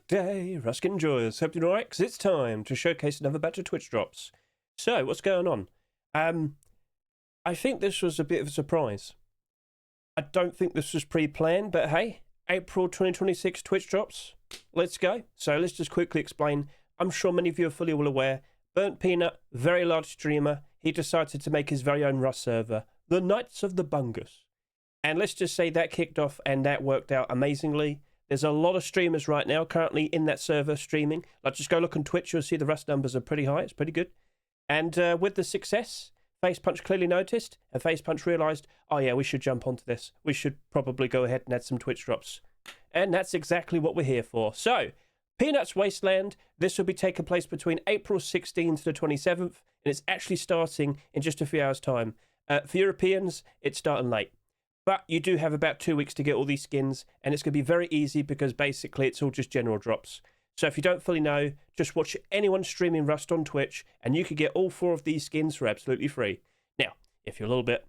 Day, Ruskin enjoys. Hope you're alright, 'cause it's time to showcase another batch of Twitch drops. So, what's going on? I think this was a bit of a surprise. I don't think this was pre-planned, but hey, April 2026 Twitch drops. Let's go. So, let's just quickly explain. I'm sure many of you are fully well aware. TheBurntPeanut, very large streamer, he decided to make his very own Rust server, the Knights of the Bungus. And let's just say that kicked off and that worked out amazingly. There's a lot of streamers right now currently in that server streaming. Like, just go look on Twitch, you'll see the Rust numbers are pretty high. It's pretty good. And with the success, FacePunch clearly noticed, and FacePunch realised, oh yeah, we should jump onto this. We should probably go ahead and add some Twitch drops. And that's exactly what we're here for. So, Peanuts Wasteland, this will be taking place between April 16th to the 27th, and it's actually starting in just a few hours' time. For Europeans, it's starting late. But you do have about 2 weeks to get all these skins, and it's going to be very easy because basically it's all just general drops. So if you don't fully know, just watch anyone streaming Rust on Twitch, and you could get all 4 of these skins for absolutely free. Now, if you're a little bit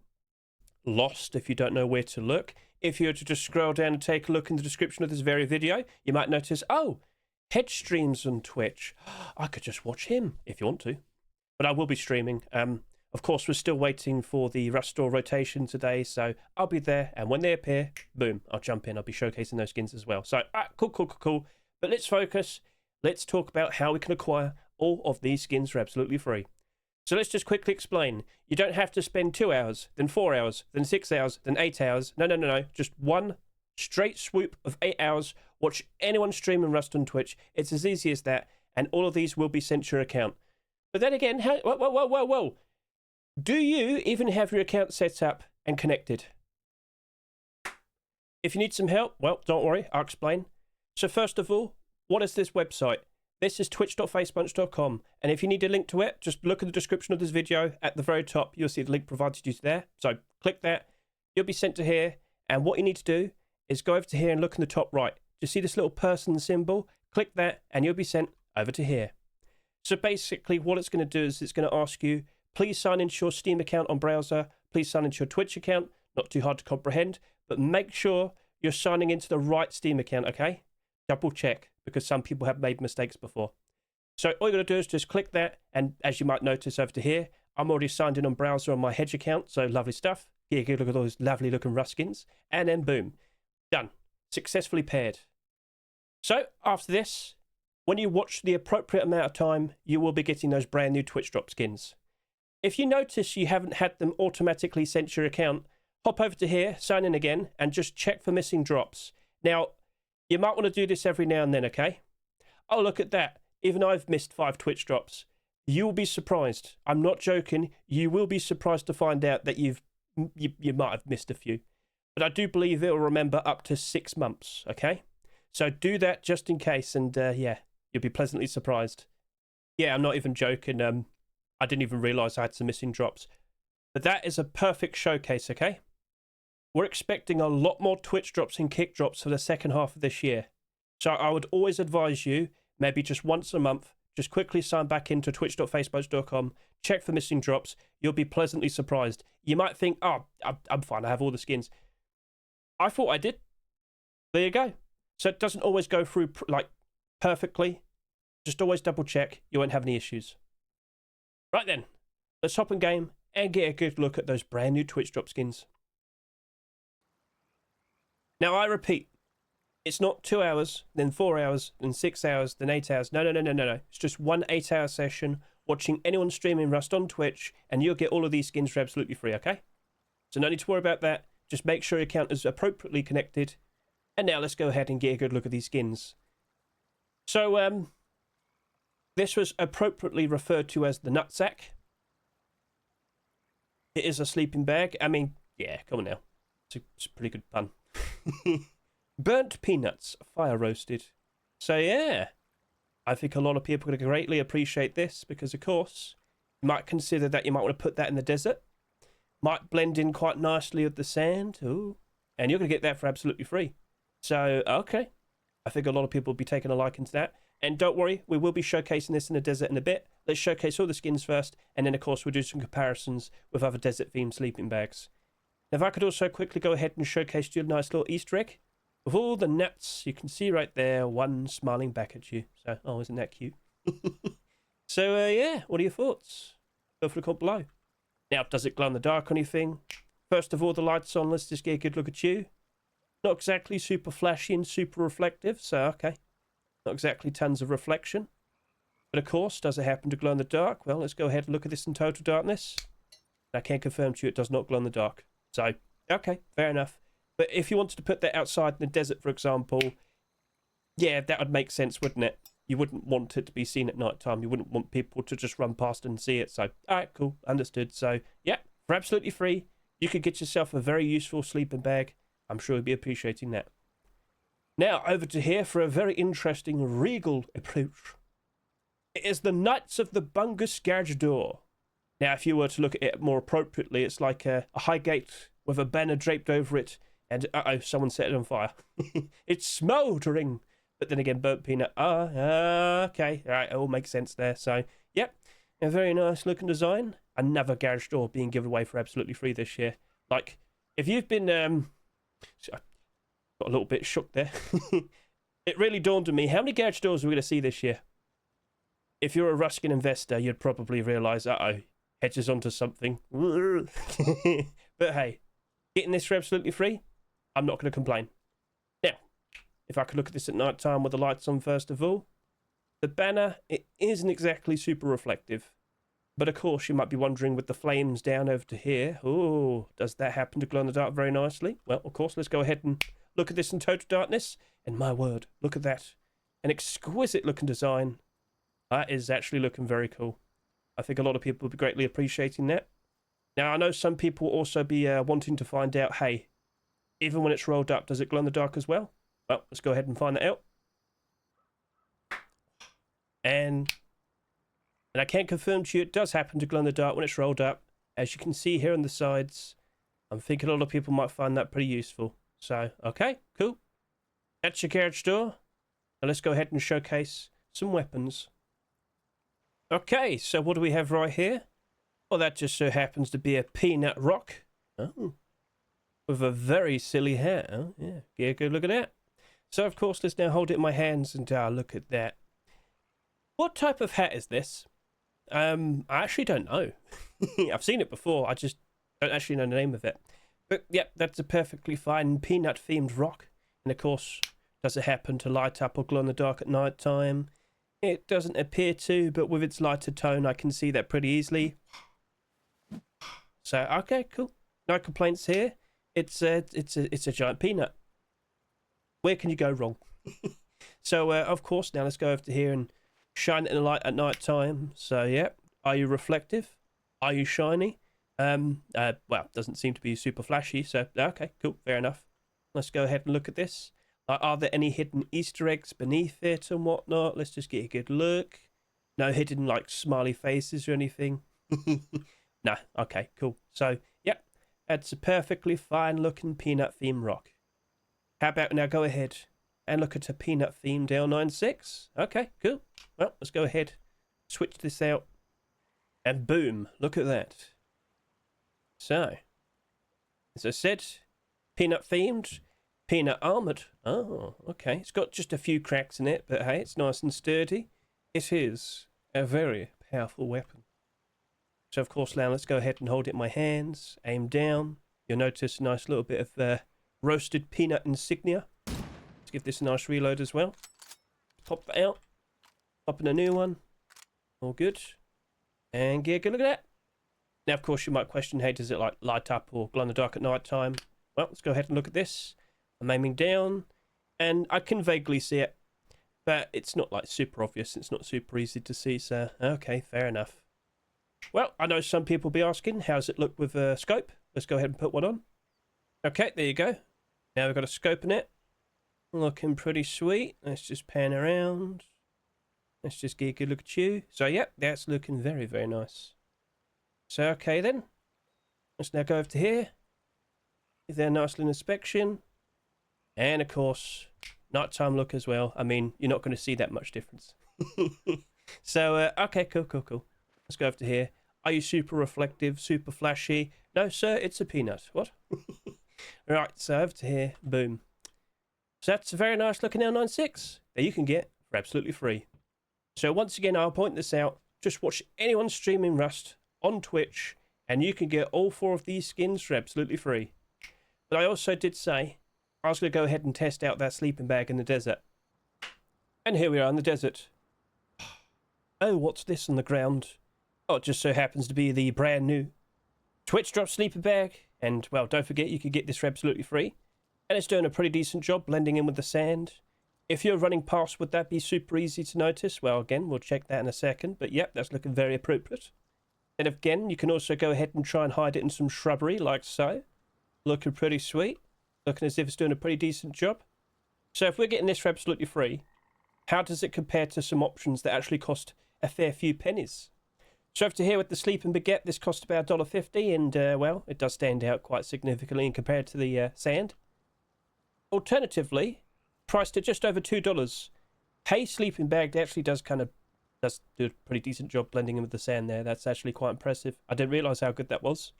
lost, if you don't know where to look, if you were to just scroll down and take a look in the description of this very video, you might notice, oh, Hedge streams on Twitch. I could just watch him if you want to. But I will be streaming. Of course, we're still waiting for the Rust store rotation today, so I'll be there, and when they appear, boom, I'll jump in. I'll be showcasing those skins as well. So, cool. But let's focus. Let's talk about how we can acquire all of these skins for absolutely free. So let's just quickly explain. You don't have to spend 2 hours, then 4 hours, then 6 hours, then 8 hours. No. Just one straight swoop of 8 hours. Watch anyone streaming Rust on Twitch. It's as easy as that, and all of these will be sent to your account. But then again, whoa. Do you even have your account set up and connected? If you need some help, well, don't worry, I'll explain. So first of all, what is this website? This is twitch.facepunch.com, and if you need a link to it, just look at the description of this video. At the very top, you'll see the link provided you there. So click that, you'll be sent to here, and what you need to do is go over to here and look in the top right. Do you see this little person symbol? Click that, and you'll be sent over to here. So basically, what it's going to do is it's going to ask you, please sign into your Steam account on browser. Please sign into your Twitch account. Not too hard to comprehend, but make sure you're signing into the right Steam account, okay? Double check, because some people have made mistakes before. So all you're going to do is just click that, and as you might notice over to here, I'm already signed in on browser on my Hedge account, so lovely stuff. Here, look at all those lovely looking Rust skins, and then boom, done. Successfully paired. So after this, when you watch the appropriate amount of time, you will be getting those brand new Twitch drop skins. If you notice you haven't had them automatically sent to your account, hop over to here, sign in again, and just check for missing drops. Now, you might want to do this every now and then, okay? Oh, look at that. Even I've missed 5 Twitch drops. You will be surprised. I'm not joking. You will be surprised to find out that you might have missed a few. But I do believe it will remember up to 6 months, okay? So do that just in case, and yeah, you'll be pleasantly surprised. Yeah, I'm not even joking. I didn't even realise I had some missing drops. But that is a perfect showcase, okay? We're expecting a lot more Twitch drops and kick drops for the second half of this year. So I would always advise you, maybe just once a month, just quickly sign back into twitch.facepunch.com, check for missing drops. You'll be pleasantly surprised. You might think, oh, I'm fine, I have all the skins. I thought I did. There you go. So it doesn't always go through like perfectly. Just always double check. You won't have any issues. Right then, let's hop in game and get a good look at those brand new Twitch drop skins. Now I repeat, it's not 2 hours, then 4 hours, then 6 hours, then 8 hours. No. It's just one 8-hour session watching anyone streaming Rust on Twitch, and you'll get all of these skins for absolutely free, okay? So no need to worry about that. Just make sure your account is appropriately connected. And now let's go ahead and get a good look at these skins. So, this was appropriately referred to as the nutsack. It is a sleeping bag. I mean, yeah, come on now. It's a pretty good pun. Burnt peanuts, fire roasted. So yeah, I think a lot of people are going to greatly appreciate this because, of course, you might consider that you might want to put that in the desert. Might blend in quite nicely with the sand. Ooh. And you're going to get that for absolutely free. So, okay. I think a lot of people will be taking a liking to that. And don't worry, we will be showcasing this in the desert in a bit. Let's showcase all the skins first, and then of course we'll do some comparisons with other desert themed sleeping bags. Now if I could also quickly go ahead and showcase you a nice little Easter egg. With all the nuts, you can see right there, one smiling back at you. So, oh, isn't that cute? So, yeah, what are your thoughts? Go for the comment below. Now, does it glow in the dark or anything? First of all, the light's on. Let's just get a good look at you. Not exactly super flashy and super reflective, so okay. Not exactly tons of reflection. But of course, does it happen to glow in the dark? Well, let's go ahead and look at this in total darkness. I can confirm to you it does not glow in the dark. So, okay, fair enough. But if you wanted to put that outside in the desert, for example, yeah, that would make sense, wouldn't it? You wouldn't want it to be seen at night time. You wouldn't want people to just run past and see it. So, all right, cool, understood. So, yeah, for absolutely free, you could get yourself a very useful sleeping bag. I'm sure you'll be appreciating that. Now, over to here for a very interesting regal approach. It is the Knights of the Bungus Garage Door. Now, if you were to look at it more appropriately, it's like a high gate with a banner draped over it, and uh-oh, someone set it on fire. It's smouldering. But then again, burnt peanut. Okay, all right, it all makes sense there. So, yep, a very nice looking design. Another garage door being given away for absolutely free this year. Like, if you've been, got a little bit shook there. It really dawned on me, how many garage doors are we going to see this year? If you're a Ruskin investor, you'd probably realise, uh-oh, Hedge is onto something. But hey, getting this for absolutely free, I'm not going to complain. Now, if I could look at this at night time with the lights on first of all, the banner, it isn't exactly super reflective. But of course, you might be wondering with the flames down over to here, oh, does that happen to glow in the dark very nicely? Well, of course, let's go ahead and look at this in total darkness. And my word, look at that. An exquisite looking design. That is actually looking very cool. I think a lot of people will be greatly appreciating that. Now, I know some people will also be wanting to find out, hey, even when it's rolled up, does it glow in the dark as well? Well, let's go ahead and find that out. And I can confirm to you it does happen to glow in the dark when it's rolled up. As you can see here on the sides, I'm thinking a lot of people might find that pretty useful. So, okay, cool. That's your garage door. Now let's go ahead and showcase some weapons. Okay, so what do we have right here? Well, that just so happens to be a peanut rock. Oh. With a very silly hat. Oh, yeah. Get a good look at that. So, of course, let's now hold it in my hands and look at that. What type of hat is this? I actually don't know. I've seen it before. I just don't actually know the name of it. But, yep, that's a perfectly fine peanut-themed rock. And, of course, does it happen to light up or glow in the dark at night time? It doesn't appear to, but with its lighter tone, I can see that pretty easily. So, okay, cool. No complaints here. It's a giant peanut. Where can you go wrong? So, of course, now let's go over to here and shine it in the light at night time. So, yeah. Are you reflective? Are you shiny? Well, doesn't seem to be super flashy. So, okay, cool. Fair enough. Let's go ahead and look at this. Are there any hidden Easter eggs beneath it and whatnot? Let's just get a good look. No hidden, like, smiley faces or anything. No, okay, cool. So, yep, that's a perfectly fine-looking peanut-themed rock. How about now go ahead and look at a peanut-themed L96? Okay, cool. Well, let's go ahead, switch this out, and boom, look at that. So, as I said, peanut-themed. Peanut armoured. Oh, okay. It's got just a few cracks in it, but hey, it's nice and sturdy. It is a very powerful weapon. So, of course, now let's go ahead and hold it in my hands, aim down. You'll notice a nice little bit of roasted peanut insignia. Let's give this a nice reload as well. Pop that out. Pop in a new one. All good. And get a good look at that. Now, of course, you might question, hey, does it like light up or glow in the dark at night time? Well, let's go ahead and look at this. I'm aiming down, and I can vaguely see it, but it's not like super obvious. It's not super easy to see, so okay, fair enough. Well, I know some people will be asking, how does it look with a scope? Let's go ahead and put one on. Okay, there you go. Now we've got a scope in it. Looking pretty sweet. Let's just pan around. Let's just get a good look at you. So, yep, that's looking very, very nice. So, okay then. Let's now go over to here. Give that a nice little inspection. And, of course, nighttime look as well. I mean, you're not going to see that much difference. So, okay, cool. Let's go over to here. Are you super reflective, super flashy? No, sir, it's a peanut. What? Right, so over to here. Boom. So that's a very nice looking L96 that you can get for absolutely free. So once again, I'll point this out. Just watch anyone streaming Rust on Twitch and you can get all 4 of these skins for absolutely free. But I also did say I was going to go ahead and test out that sleeping bag in the desert. And here we are in the desert. Oh, what's this on the ground? Oh, it just so happens to be the brand new Twitch drop sleeping bag. And, well, don't forget you can get this for absolutely free. And it's doing a pretty decent job blending in with the sand. If you're running past, would that be super easy to notice? Well, again, we'll check that in a second. But, yep, that's looking very appropriate. And again, you can also go ahead and try and hide it in some shrubbery, like so. Looking pretty sweet. Looking as if it's doing a pretty decent job. So if we're getting this for absolutely free, how does it compare to some options that actually cost a fair few pennies? So over to here with the sleeping baguette, this cost about $1.50, and, well, it does stand out quite significantly in compared to the sand. Alternatively, priced at just over $2, Hey sleeping bag actually does do a pretty decent job blending in with the sand there. That's actually quite impressive. I didn't realise how good that was.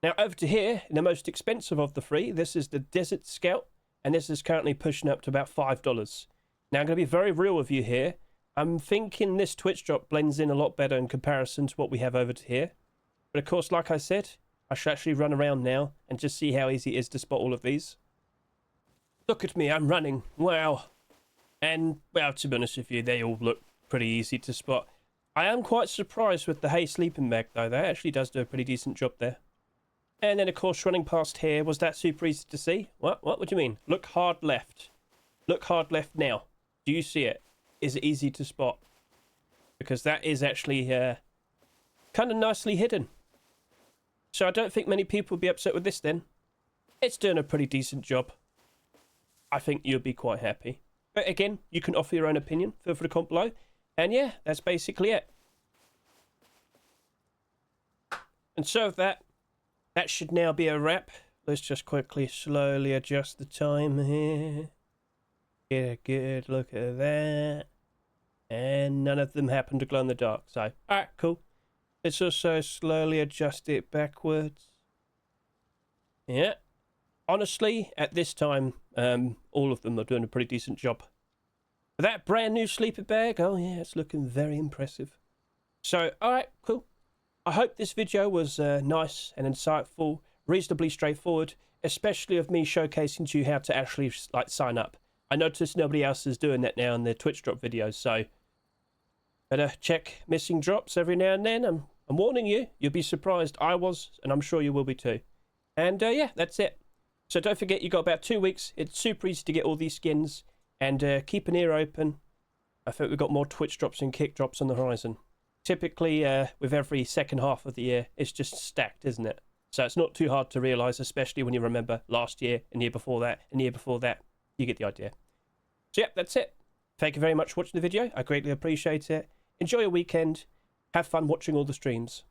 Now over to here, the most expensive of the 3, this is the Desert Scout, and this is currently pushing up to about $5. Now I'm going to be very real with you here. I'm thinking this Twitch drop blends in a lot better in comparison to what we have over to here. But of course, like I said, I should actually run around now and just see how easy it is to spot all of these. Look at me, I'm running. Wow. And, well, to be honest with you, they all look pretty easy to spot. I am quite surprised with the Hey sleeping bag, though. That actually does do a pretty decent job there. And then, of course, running past here, was that super easy to see? What do you mean? Look hard left. Look hard left now. Do you see it? Is it easy to spot? Because that is actually kind of nicely hidden. So I don't think many people would be upset with this then. It's doing a pretty decent job. I think you'll be quite happy. But again, you can offer your own opinion. Feel free to comment below. And yeah, that's basically it. And so with that should now be a wrap. Let's just quickly, slowly adjust the time here. Get a good look at that. And none of them happen to glow in the dark. So, alright, cool. Let's also slowly adjust it backwards. Yeah. Honestly, at this time, all of them are doing a pretty decent job. But that brand new sleeper bag, oh yeah, it's looking very impressive. So, alright, cool. I hope this video was nice and insightful, reasonably straightforward, especially of me showcasing to you how to actually sign up. I noticed nobody else is doing that now in their Twitch drop videos, so better check missing drops every now and then. I'm warning you, you'll be surprised. I was, and I'm sure you will be too. And yeah, that's it. So don't forget, you got about 2 weeks. It's super easy to get all these skins, and keep an ear open. I think we've got more Twitch drops and kick drops on the horizon. Typically, with every second half of the year, it's just stacked, isn't it? So it's not too hard to realise, especially when you remember last year, and the year before that, and the year before that. You get the idea. So yeah, that's it. Thank you very much for watching the video. I greatly appreciate it. Enjoy your weekend. Have fun watching all the streams.